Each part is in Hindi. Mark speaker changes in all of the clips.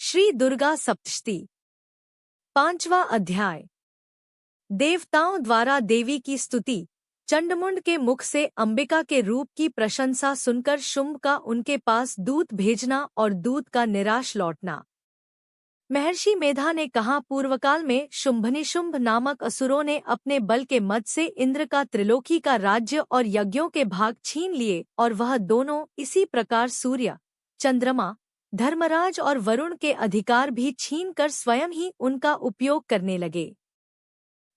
Speaker 1: श्री दुर्गा सप्तशती 5वां अध्याय। देवताओं द्वारा देवी की स्तुति। चंडमुंड के मुख से अंबिका के रूप की प्रशंसा सुनकर शुंभ का उनके पास दूत भेजना और दूत का निराश लौटना। महर्षि मेधा ने कहा, पूर्वकाल में शुंभनिशुंभ नामक असुरों ने अपने बल के मद से इंद्र का त्रिलोकी का राज्य और यज्ञों के भाग छीन लिए, और वह दोनों इसी प्रकार सूर्य, चंद्रमा, धर्मराज और वरुण के अधिकार भी छीनकर स्वयं ही उनका उपयोग करने लगे।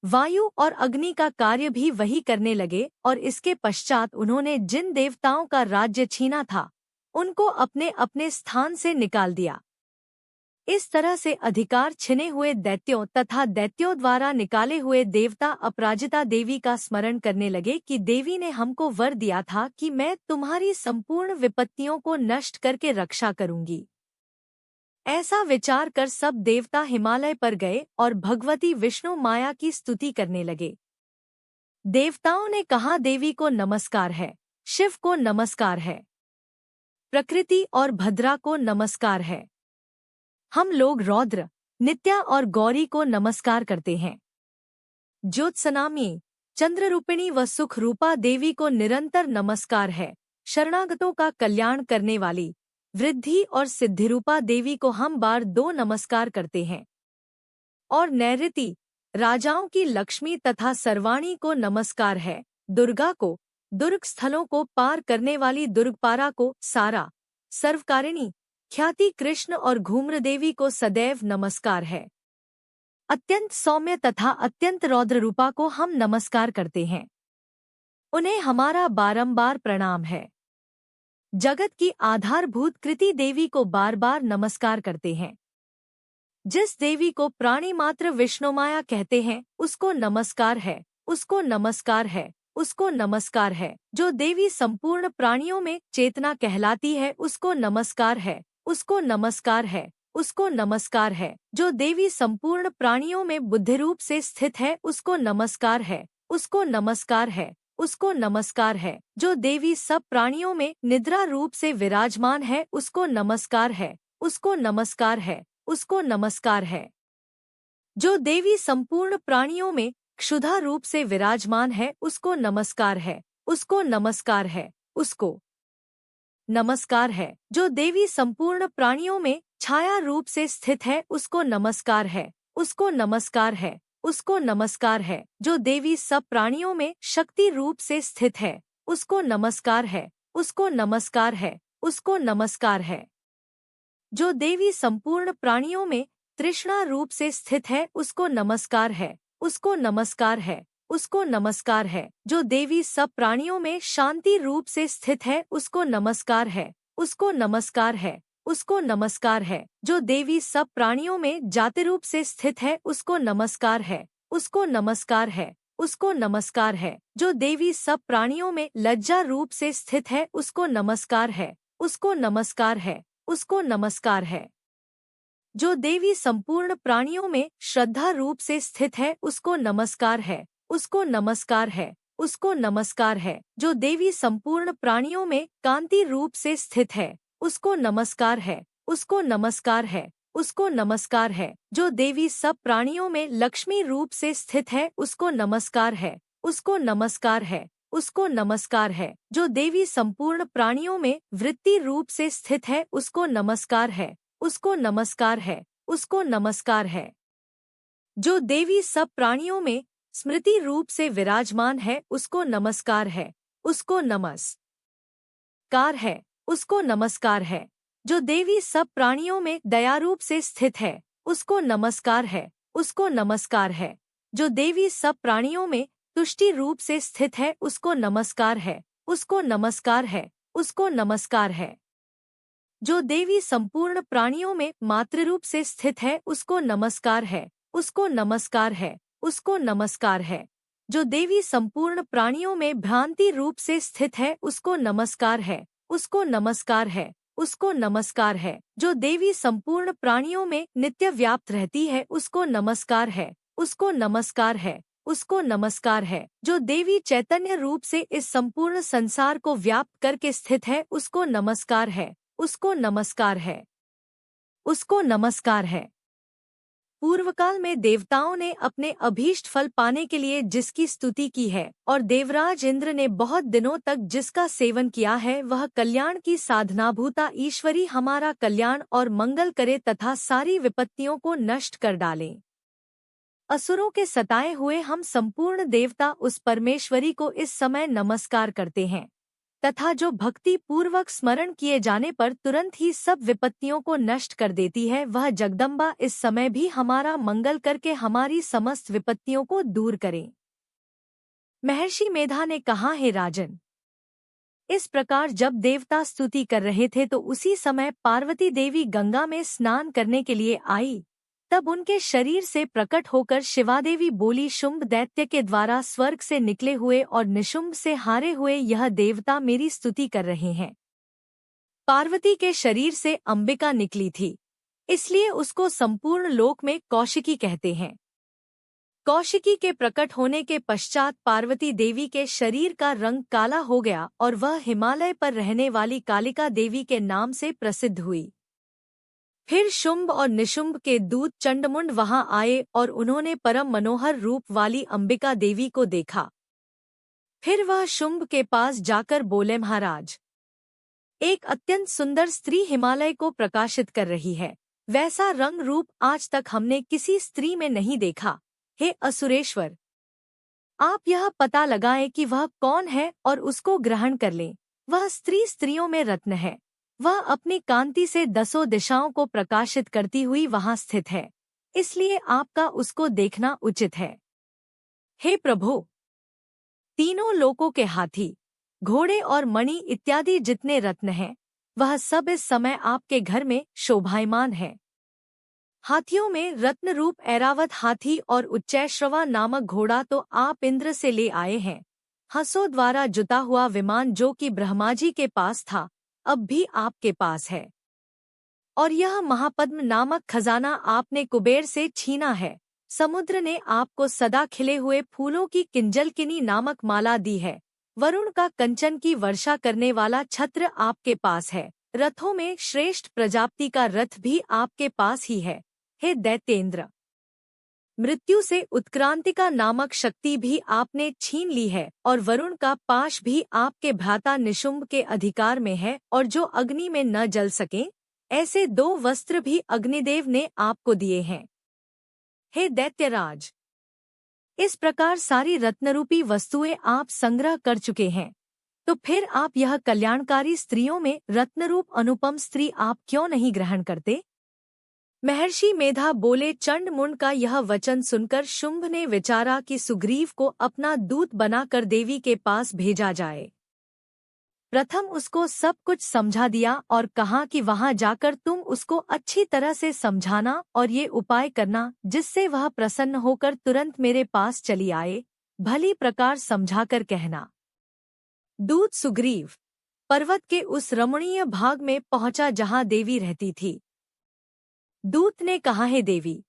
Speaker 1: वायु और अग्नि का कार्य भी वही करने लगे, और इसके पश्चात उन्होंने जिन देवताओं का राज्य छीना था उनको अपने अपने स्थान से निकाल दिया। इस तरह से अधिकार छिने हुए दैत्यों तथा दैत्यों द्वारा निकाले हुए देवता अपराजिता देवी का स्मरण करने लगे कि देवी ने हमको वर दिया था कि मैं तुम्हारी संपूर्ण विपत्तियों को नष्ट करके रक्षा करूंगी। ऐसा विचार कर सब देवता हिमालय पर गए और भगवती विष्णु माया की स्तुति करने लगे। देवताओं ने कहा, देवी को नमस्कार है, शिव को नमस्कार है, प्रकृति और भद्रा को नमस्कार है। हम लोग रौद्र, नित्या और गौरी को नमस्कार करते हैं। ज्योत्सनामी, चंद्ररूपिणी व सुख रूपा देवी को निरंतर नमस्कार है। शरणागतों का कल्याण करने वाली वृद्धि और सिद्धिरूपा देवी को हम बार 2 नमस्कार करते हैं। और नैऋति, राजाओं की लक्ष्मी तथा सर्वाणी को नमस्कार है। दुर्गा को, दुर्ग स्थलों को पार करने वाली दुर्गपारा को, सारा, सर्वकारिणी, ख्याति कृष्ण और घूम्र देवी को सदैव नमस्कार है। अत्यंत सौम्य तथा अत्यंत रौद्र रूपा को हम नमस्कार करते हैं। उन्हें हमारा बारंबार प्रणाम है। जगत की आधारभूत कृति देवी को बार बार नमस्कार करते हैं। जिस देवी को प्राणी मात्र विष्णुमाया कहते हैं उसको नमस्कार है, उसको नमस्कार है, उसको नमस्कार है। जो देवी संपूर्ण प्राणियों में चेतना कहलाती है उसको नमस्कार है, उसको नमस्कार है, उसको नमस्कार है। जो देवी संपूर्ण प्राणियों में बुद्धि रूप से स्थित है उसको नमस्कार है, उसको नमस्कार है, उसको नमस्कार है। जो देवी सब प्राणियों में निद्रा रूप से विराजमान है उसको नमस्कार है, उसको नमस्कार है, उसको नमस्कार है। जो देवी संपूर्ण प्राणियों में क्षुधा रूप से विराजमान है उसको नमस्कार है, उसको नमस्कार है, उसको नमस्कार है। जो देवी संपूर्ण प्राणियों में छाया रूप से स्थित है उसको नमस्कार है, उसको नमस्कार है, उसको नमस्कार है। जो देवी सब प्राणियों में शक्ति रूप से स्थित है उसको नमस्कार है, उसको नमस्कार है, उसको नमस्कार है। जो देवी संपूर्ण प्राणियों में तृष्णा रूप से स्थित है उसको नमस्कार है, उसको नमस्कार है, उसको नमस्कार है। जो देवी सब प्राणियों में शांति रूप से स्थित है उसको नमस्कार है, उसको नमस्कार है, उसको नमस्कार है। जो देवी सब प्राणियों में जाति रूप से स्थित है उसको नमस्कार है, उसको नमस्कार है, उसको नमस्कार है। जो देवी सब प्राणियों में लज्जा रूप से स्थित है उसको नमस्कार है, उसको नमस्कार है, उसको नमस्कार है। जो देवी संपूर्ण प्राणियों में श्रद्धा रूप से स्थित है उसको नमस्कार है, उसको नमस्कार है, उसको नमस्कार है। जो देवी संपूर्ण प्राणियों में कांति रूप से स्थित है उसको नमस्कार है, उसको नमस्कार है, उसको नमस्कार है। जो देवी सब प्राणियों में लक्ष्मी रूप से स्थित है उसको नमस्कार है, उसको नमस्कार है, उसको नमस्कार है। जो देवी संपूर्ण प्राणियों में वृत्ति रूप से स्थित है उसको नमस्कार है, उसको नमस्कार है, उसको नमस्कार है। जो देवी सब प्राणियों में स्मृति रूप से विराजमान है उसको नमस्कार है, उसको नमस्कार है, उसको नमस्कार है। जो देवी सब प्राणियों में दया रूप से स्थित है उसको नमस्कार है, उसको नमस्कार है। जो देवी सब प्राणियों में तुष्टि रूप से स्थित है उसको नमस्कार है, उसको नमस्कार है, उसको नमस्कार है। जो देवी संपूर्ण प्राणियों में मातृरूप से स्थित है उसको नमस्कार है, उसको नमस्कार है, उसको नमस्कार है। जो देवी संपूर्ण प्राणियों में भ्रांति रूप से स्थित है उसको नमस्कार है, उसको नमस्कार है, उसको नमस्कार है। जो देवी संपूर्ण प्राणियों में नित्य व्याप्त रहती है उसको नमस्कार है, उसको नमस्कार है, उसको नमस्कार है। जो देवी चैतन्य रूप से इस संपूर्ण संसार को व्याप्त करके स्थित है उसको नमस्कार है, उसको नमस्कार है। उसको नमस्कार है। पूर्वकाल में देवताओं ने अपने अभीष्ट फल पाने के लिए जिसकी स्तुति की है और देवराज इंद्र ने बहुत दिनों तक जिसका सेवन किया है, वह कल्याण की साधनाभूता ईश्वरी हमारा कल्याण और मंगल करे तथा सारी विपत्तियों को नष्ट कर डाले। असुरों के सताए हुए हम संपूर्ण देवता उस परमेश्वरी को इस समय नमस्कार करते हैं तथा जो भक्ति पूर्वक स्मरण किए जाने पर तुरंत ही सब विपत्तियों को नष्ट कर देती है, वह जगदम्बा इस समय भी हमारा मंगल करके हमारी समस्त विपत्तियों को दूर करे। महर्षि मेधा ने कहा, हे राजन, इस प्रकार जब देवता स्तुति कर रहे थे तो उसी समय पार्वती देवी गंगा में स्नान करने के लिए आई। तब उनके शरीर से प्रकट होकर शिवादेवी बोली, शुंभ दैत्य के द्वारा स्वर्ग से निकले हुए और निशुंभ से हारे हुए यह देवता मेरी स्तुति कर रहे हैं। पार्वती के शरीर से अंबिका निकली थी, इसलिए उसको संपूर्ण लोक में कौशिकी कहते हैं। कौशिकी के प्रकट होने के पश्चात पार्वती देवी के शरीर का रंग काला हो गया और वह हिमालय पर रहने वाली कालिका देवी के नाम से प्रसिद्ध हुई। फिर शुंभ और निशुंभ के दूत चंडमुंड वहां आए और उन्होंने परम मनोहर रूप वाली अंबिका देवी को देखा। फिर वह शुंभ के पास जाकर बोले, महाराज, एक अत्यंत सुंदर स्त्री हिमालय को प्रकाशित कर रही है। वैसा रंग रूप आज तक हमने किसी स्त्री में नहीं देखा। हे असुरेश्वर, आप यह पता लगाएं कि वह कौन है और उसको ग्रहण कर लें। वह स्त्री स्त्रियों में रत्न है। वह अपनी कांति से दसों दिशाओं को प्रकाशित करती हुई वहां स्थित है, इसलिए आपका उसको देखना उचित है। हे प्रभु, तीनों लोकों के हाथी, घोड़े और मणि इत्यादि जितने रत्न हैं, वह सब इस समय आपके घर में शोभायमान है। हाथियों में रत्न रूप ऐरावत हाथी और उच्चैश्रवा नामक घोड़ा तो आप इंद्र से ले आए हैं। हंसों द्वारा जुता हुआ विमान जो कि ब्रह्मा जी के पास था, अब भी आपके पास है। और यह महापद्म नामक खजाना आपने कुबेर से छीना है। समुद्र ने आपको सदा खिले हुए फूलों की किंजलकिनी नामक माला दी है। वरुण का कंचन की वर्षा करने वाला छत्र आपके पास है। रथों में श्रेष्ठ प्रजापति का रथ भी आपके पास ही है। हे दैत्येंद्र, मृत्यु से उत्क्रांतिका नामक शक्ति भी आपने छीन ली है और वरुण का पाश भी आपके भ्राता निशुंभ के अधिकार में है, और जो अग्नि में न जल सके ऐसे 2 वस्त्र भी अग्निदेव ने आपको दिए हैं। हे दैत्यराज, इस प्रकार सारी रत्नरूपी वस्तुएं आप संग्रह कर चुके हैं, तो फिर आप यह कल्याणकारी स्त्रियों में रत्नरूप अनुपम स्त्री आप क्यों नहीं ग्रहण करते? महर्षि मेधा बोले, चंडमुंड का यह वचन सुनकर शुंभ ने विचारा कि सुग्रीव को अपना दूत बनाकर देवी के पास भेजा जाए। प्रथम उसको सब कुछ समझा दिया और कहा कि वहां जाकर तुम उसको अच्छी तरह से समझाना और ये उपाय करना जिससे वह प्रसन्न होकर तुरंत मेरे पास चली आए। भली प्रकार समझाकर कहना। दूत सुग्रीव पर्वत के उस रमणीय भाग में पहुंचा जहां देवी रहती थी। दूत ने कहा, हे देवी,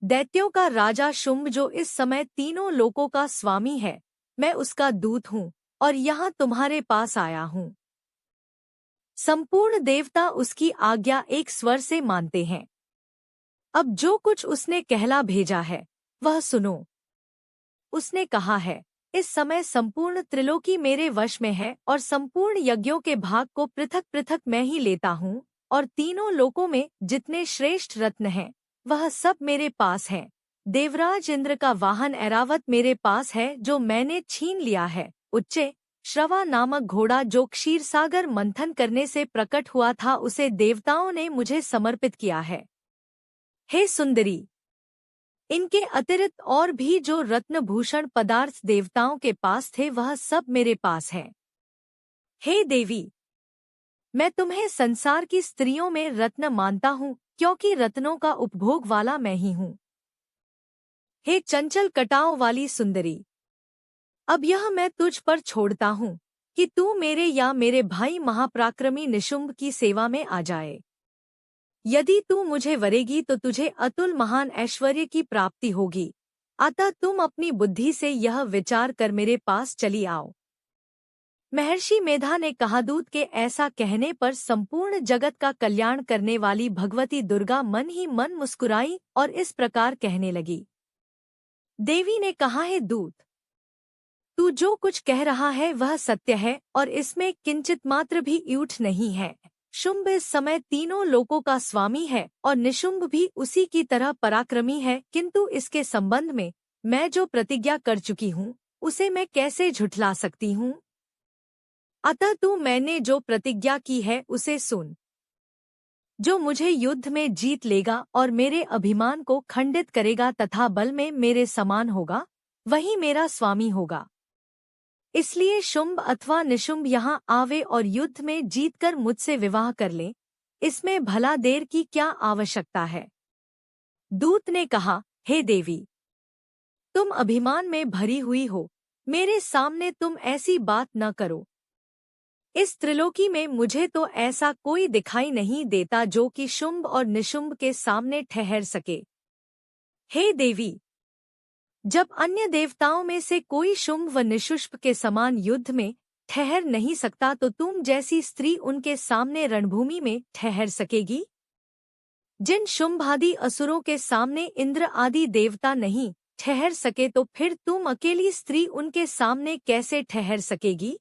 Speaker 1: दैत्यों का राजा शुंभ जो इस समय तीनों लोकों का स्वामी है, मैं उसका दूत हूँ और यहाँ तुम्हारे पास आया हूँ। संपूर्ण देवता उसकी आज्ञा एक स्वर से मानते हैं। अब जो कुछ उसने कहला भेजा है वह सुनो। उसने कहा है, इस समय संपूर्ण त्रिलोकी मेरे वश में है और संपूर्ण यज्ञों के भाग को पृथक पृथक मैं ही लेता हूँ, और तीनों लोकों में जितने श्रेष्ठ रत्न हैं वह सब मेरे पास हैं। देवराज इंद्र का वाहन ऐरावत मेरे पास है जो मैंने छीन लिया है। उच्चे श्रवा नामक घोड़ा जो क्षीरसागर मंथन करने से प्रकट हुआ था उसे देवताओं ने मुझे समर्पित किया है। हे सुंदरी, इनके अतिरिक्त और भी जो रत्नभूषण पदार्थ देवताओं के पास थे वह सब मेरे पास है। हे देवी, मैं तुम्हें संसार की स्त्रियों में रत्न मानता हूँ क्योंकि रत्नों का उपभोग वाला मैं ही हूँ। हे चंचल कटाव वाली सुंदरी, अब यह मैं तुझ पर छोड़ता हूँ कि तू मेरे या मेरे भाई महापराक्रमी निशुंभ की सेवा में आ जाए। यदि तू मुझे वरेगी तो तुझे अतुल महान ऐश्वर्य की प्राप्ति होगी। अतः तुम अपनी बुद्धि से यह विचार कर मेरे पास चली आओ। महर्षि मेधा ने कहा, दूत के ऐसा कहने पर संपूर्ण जगत का कल्याण करने वाली भगवती दुर्गा मन ही मन मुस्कुराई और इस प्रकार कहने लगी। देवी ने कहा, है दूत, तू जो कुछ कह रहा है वह सत्य है और इसमें किंचित मात्र भी यूठ नहीं है। शुंभ इस समय तीनों लोकों का स्वामी है और निशुंभ भी उसी की तरह पराक्रमी है, किंतु इसके संबंध में मैं जो प्रतिज्ञा कर चुकी हूँ उसे मैं कैसे झुठला सकती हूँ। अतः तू मैंने जो प्रतिज्ञा की है उसे सुन। जो मुझे युद्ध में जीत लेगा और मेरे अभिमान को खंडित करेगा तथा बल में मेरे समान होगा, वही मेरा स्वामी होगा। इसलिए शुंभ अथवा निशुंभ यहाँ आवे और युद्ध में जीतकर मुझसे विवाह कर ले, इसमें भला देर की क्या आवश्यकता है। दूत ने कहा, हे देवी, तुम अभिमान में भरी हुई हो, मेरे सामने तुम ऐसी बात न करो। इस त्रिलोकी में मुझे तो ऐसा कोई दिखाई नहीं देता जो कि शुंभ और निशुंभ के सामने ठहर सके। हे देवी, जब अन्य देवताओं में से कोई शुंभ व निशुंभ के समान युद्ध में ठहर नहीं सकता तो तुम जैसी स्त्री उनके सामने रणभूमि में ठहर सकेगी। जिन शुंभादि असुरों के सामने इंद्र आदि देवता नहीं ठहर सके तो फिर तुम अकेली स्त्री उनके सामने कैसे ठहर सकेगी।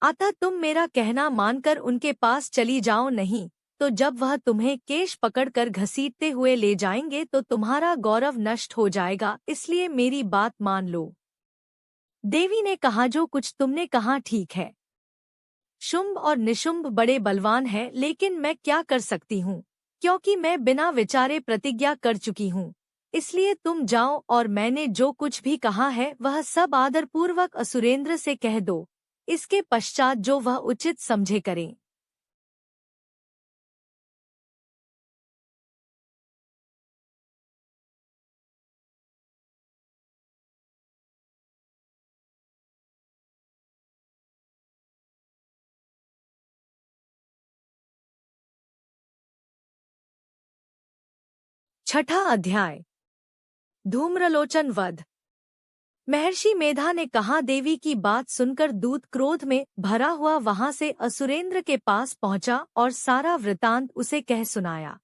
Speaker 1: अतः तुम मेरा कहना मानकर उनके पास चली जाओ, नहीं तो जब वह तुम्हें केश पकड़कर घसीटते हुए ले जाएंगे तो तुम्हारा गौरव नष्ट हो जाएगा, इसलिए मेरी बात मान लो। देवी ने कहा, जो कुछ तुमने कहा ठीक है। शुंभ और निशुंभ बड़े बलवान हैं, लेकिन मैं क्या कर सकती हूँ, क्योंकि मैं बिना विचारे प्रतिज्ञा कर चुकी हूँ। इसलिए तुम जाओ और मैंने जो कुछ भी कहा है वह सब आदरपूर्वक असुरेंद्र से कह दो। इसके पश्चात जो वह उचित समझे करें। छठा अध्याय, धूम्रलोचन वध। महर्षि मेधा ने कहा, देवी की बात सुनकर दूत क्रोध में भरा हुआ वहां से असुरेंद्र के पास पहुंचा और सारा वृतांत उसे कह सुनाया।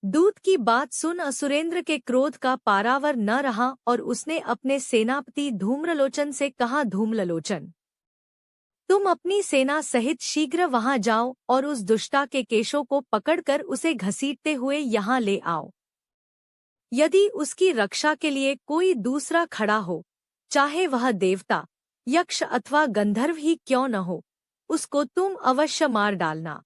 Speaker 1: दूत की बात सुन असुरेंद्र के क्रोध का पारावर न रहा और उसने अपने सेनापति धूम्रलोचन से कहा, धूम्रलोचन, तुम अपनी सेना सहित शीघ्र वहां जाओ और उस दुष्टा के केशों को पकड़कर उसे घसीटते हुए यहाँ ले आओ। यदि उसकी रक्षा के लिए कोई दूसरा खड़ा हो, चाहे वह देवता, यक्ष अथवा गंधर्व ही क्यों न हो, उसको तुम अवश्य मार डालना।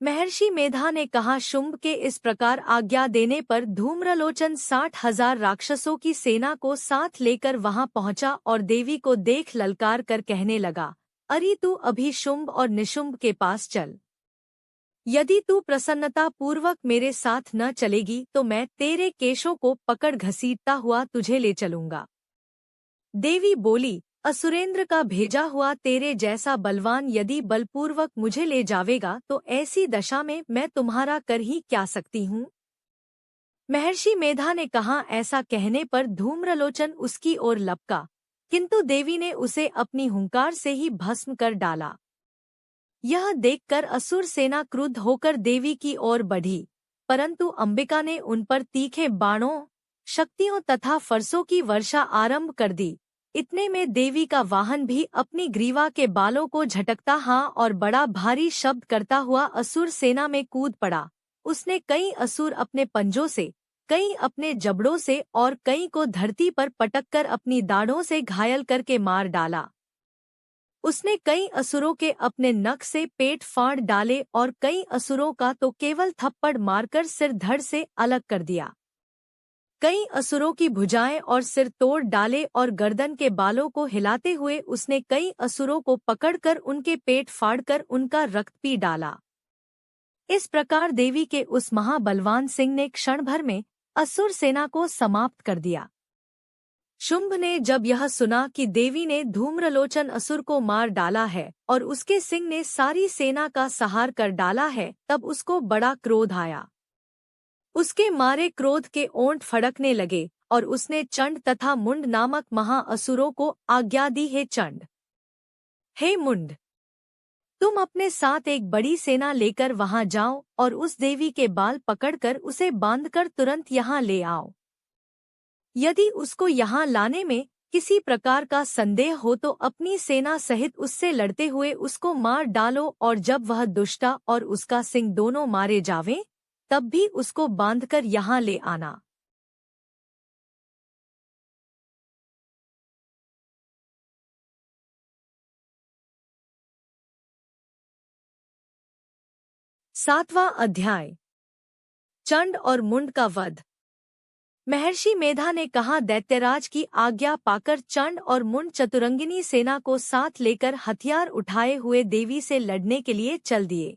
Speaker 1: महर्षि मेधा ने कहा, शुंभ के इस प्रकार आज्ञा देने पर धूम्रलोचन 60,000 राक्षसों की सेना को साथ लेकर वहां पहुंचा और देवी को देख ललकार कर कहने लगा, अरे तू अभी शुंभ और निशुंभ के पास चल। यदि तू प्रसन्नता पूर्वक मेरे साथ न चलेगी तो मैं तेरे केशों को पकड़ घसीटता हुआ तुझे ले चलूंगा। देवी बोली, असुरेंद्र का भेजा हुआ तेरे जैसा बलवान यदि बलपूर्वक मुझे ले जावेगा तो ऐसी दशा में मैं तुम्हारा कर ही क्या सकती हूँ। महर्षि मेधा ने कहा, ऐसा कहने पर धूम्रलोचन उसकी ओर लपका, किंतु देवी ने उसे अपनी हुंकार से ही भस्म कर डाला। यह देखकर असुर सेना क्रुद्ध होकर देवी की ओर बढ़ी, परंतु अंबिका ने उन पर तीखे बाणों, शक्तियों तथा फरसों की वर्षा आरंभ कर दी। इतने में देवी का वाहन भी अपनी ग्रीवा के बालों को झटकता हाँ और बड़ा भारी शब्द करता हुआ असुर सेना में कूद पड़ा। उसने कई असुर अपने पंजों से, कई अपने जबड़ों से और कई को धरती पर पटककर अपनी दाढ़ों से घायल करके मार डाला। उसने कई असुरों के अपने नख से पेट फाड़ डाले और कई असुरों का तो केवल थप्पड़ मारकर सिर धड़ से अलग कर दिया। कई असुरों की भुजाएं और सिर तोड़ डाले और गर्दन के बालों को हिलाते हुए उसने कई असुरों को पकड़कर उनके पेट फाड़कर उनका रक्त पी डाला। इस प्रकार देवी के उस महाबलवान सिंह ने क्षण भर में असुर सेना को समाप्त कर दिया। शुंभ ने जब यह सुना कि देवी ने धूम्रलोचन असुर को मार डाला है और उसके सिंह ने सारी सेना का संहार कर डाला है, तब उसको बड़ा क्रोध आया। उसके मारे क्रोध के ओंठ फड़कने लगे और उसने चंड तथा मुंड नामक महाअसुरों को आज्ञा दी, है चंड, हे मुंड, तुम अपने साथ एक बड़ी सेना लेकर वहां जाओ और उस देवी के बाल पकड़कर उसे बांधकर तुरंत यहाँ ले आओ। यदि उसको यहाँ लाने में किसी प्रकार का संदेह हो तो अपनी सेना सहित उससे लड़ते हुए उसको मार डालो, और जब वह दुष्टा और उसका सिंह दोनों मारे जावें, तब भी उसको बांधकर यहाँ ले आना। सातवां अध्याय। चंड और मुंड का वध। महर्षि मेधा ने कहा, दैत्यराज की आज्ञा पाकर चंड और मुंड चतुरंगिनी सेना को साथ लेकर हथियार उठाए हुए देवी से लड़ने के लिए चल दिए।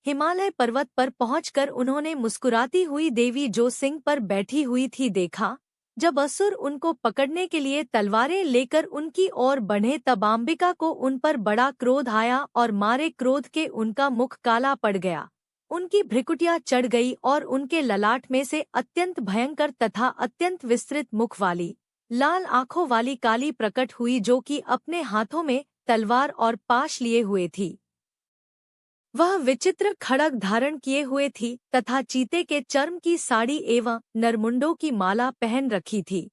Speaker 1: हिमालय पर्वत पर पहुंचकर उन्होंने मुस्कुराती हुई देवी जो सिंह पर बैठी हुई थी देखा। जब असुर उनको पकड़ने के लिए तलवारें लेकर उनकी ओर बढ़े तब अंबिका को उन पर बड़ा क्रोध आया और मारे क्रोध के उनका मुख काला पड़ गया। उनकी भ्रिकुटियां चढ़ गई और उनके ललाट में से अत्यंत भयंकर तथा अत्यंत विस्तृत मुख वाली लाल आंखों वाली काली प्रकट हुई, जो कि अपने हाथों में तलवार और पाश लिए हुए थी। वह विचित्र खड़ग धारण किए हुए थी तथा चीते के चर्म की साड़ी एवं नरमुंडों की माला पहन रखी थी।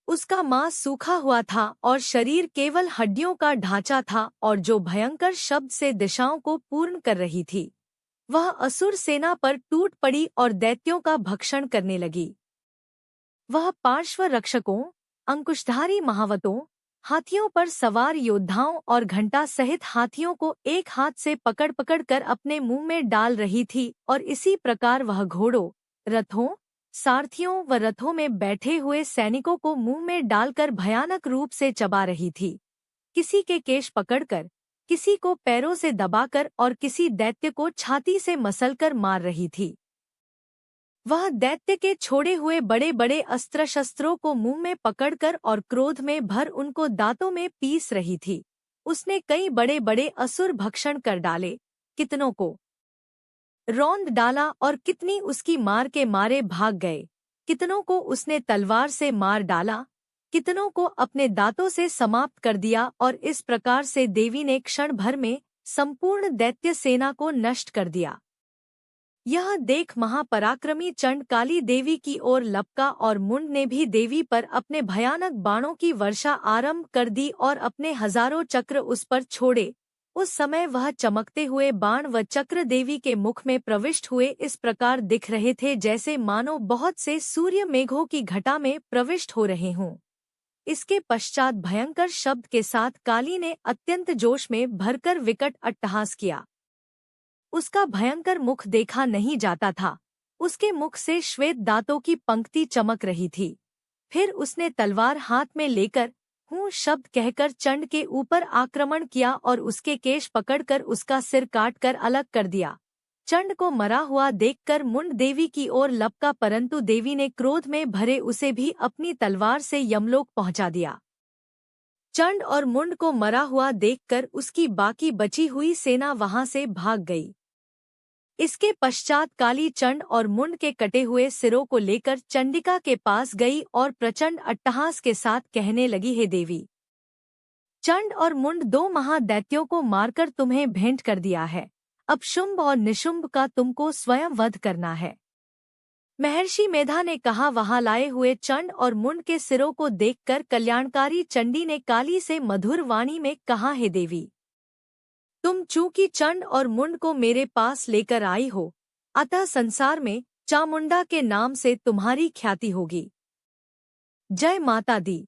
Speaker 1: उसका मांस सूखा हुआ था और शरीर केवल हड्डियों का ढांचा था, और जो भयंकर शब्द से दिशाओं को पूर्ण कर रही थी। वह असुर सेना पर टूट पड़ी और दैत्यों का भक्षण करने लगी। वह पार्श्व रक्षकों, अंकुशधारी महावतों, हाथियों पर सवार योद्धाओं और घंटा सहित हाथियों को एक हाथ से पकड़ पकड़ कर अपने मुंह में डाल रही थी, और इसी प्रकार वह घोड़ों, रथों, सारथियों व रथों में बैठे हुए सैनिकों को मुंह में डालकर भयानक रूप से चबा रही थी। किसी के केश पकड़कर, किसी को पैरों से दबाकर और किसी दैत्य को छाती से मसलकर मार रही थी। वह दैत्य के छोड़े हुए बड़े बड़े अस्त्र शस्त्रों को मुंह में पकड़कर और क्रोध में भर उनको दांतों में पीस रही थी। उसने कई बड़े बड़े असुर भक्षण कर डाले, कितनों को रौंद डाला और कितनी उसकी मार के मारे भाग गए। कितनों को उसने तलवार से मार डाला, कितनों को अपने दांतों से समाप्त कर दिया, और इस प्रकार से देवी ने क्षण भर में संपूर्ण दैत्य सेना को नष्ट कर दिया। यह देख महापराक्रमी चंड काली देवी की ओर लपका और मुंड ने भी देवी पर अपने भयानक बाणों की वर्षा आरंभ कर दी और अपने हजारों चक्र उस पर छोड़े। उस समय वह चमकते हुए बाण व चक्र देवी के मुख में प्रविष्ट हुए इस प्रकार दिख रहे थे जैसे मानो बहुत से सूर्य मेघों की घटा में प्रविष्ट हो रहे हों। इसके पश्चात भयंकर शब्द के साथ काली ने अत्यंत जोश में भरकर विकट अट्टहास किया। उसका भयंकर मुख देखा नहीं जाता था। उसके मुख से श्वेत दांतों की पंक्ति चमक रही थी। फिर उसने तलवार हाथ में लेकर हूँ शब्द कहकर चंड के ऊपर आक्रमण किया और उसके केश पकड़कर उसका सिर काटकर अलग कर दिया। चंड को मरा हुआ देखकर मुंड देवी की ओर लपका, परंतु देवी ने क्रोध में भरे उसे भी अपनी तलवार से यमलोक पहुंचा दिया। चंड और मुंड को मरा हुआ देखकर उसकी बाकी बची हुई सेना वहां से भाग गई। इसके पश्चात काली चंड और मुंड के कटे हुए सिरों को लेकर चंडिका के पास गई और प्रचंड अट्टहास के साथ कहने लगी, हे देवी, चंड और मुंड दो महादैत्यों को मारकर तुम्हें भेंट कर दिया है। अब शुंभ और निशुंभ का तुमको स्वयं वध करना है। महर्षि मेधा ने कहा, वहां लाए हुए चंड और मुंड के सिरों को देखकर कल्याणकारी चंडी ने काली से मधुर वाणी में कहा, हे देवी, तुम चूंकि चंड और मुंड को मेरे पास लेकर आई हो, अतः संसार में चामुंडा के नाम से तुम्हारी ख्याति होगी। जय माता दी।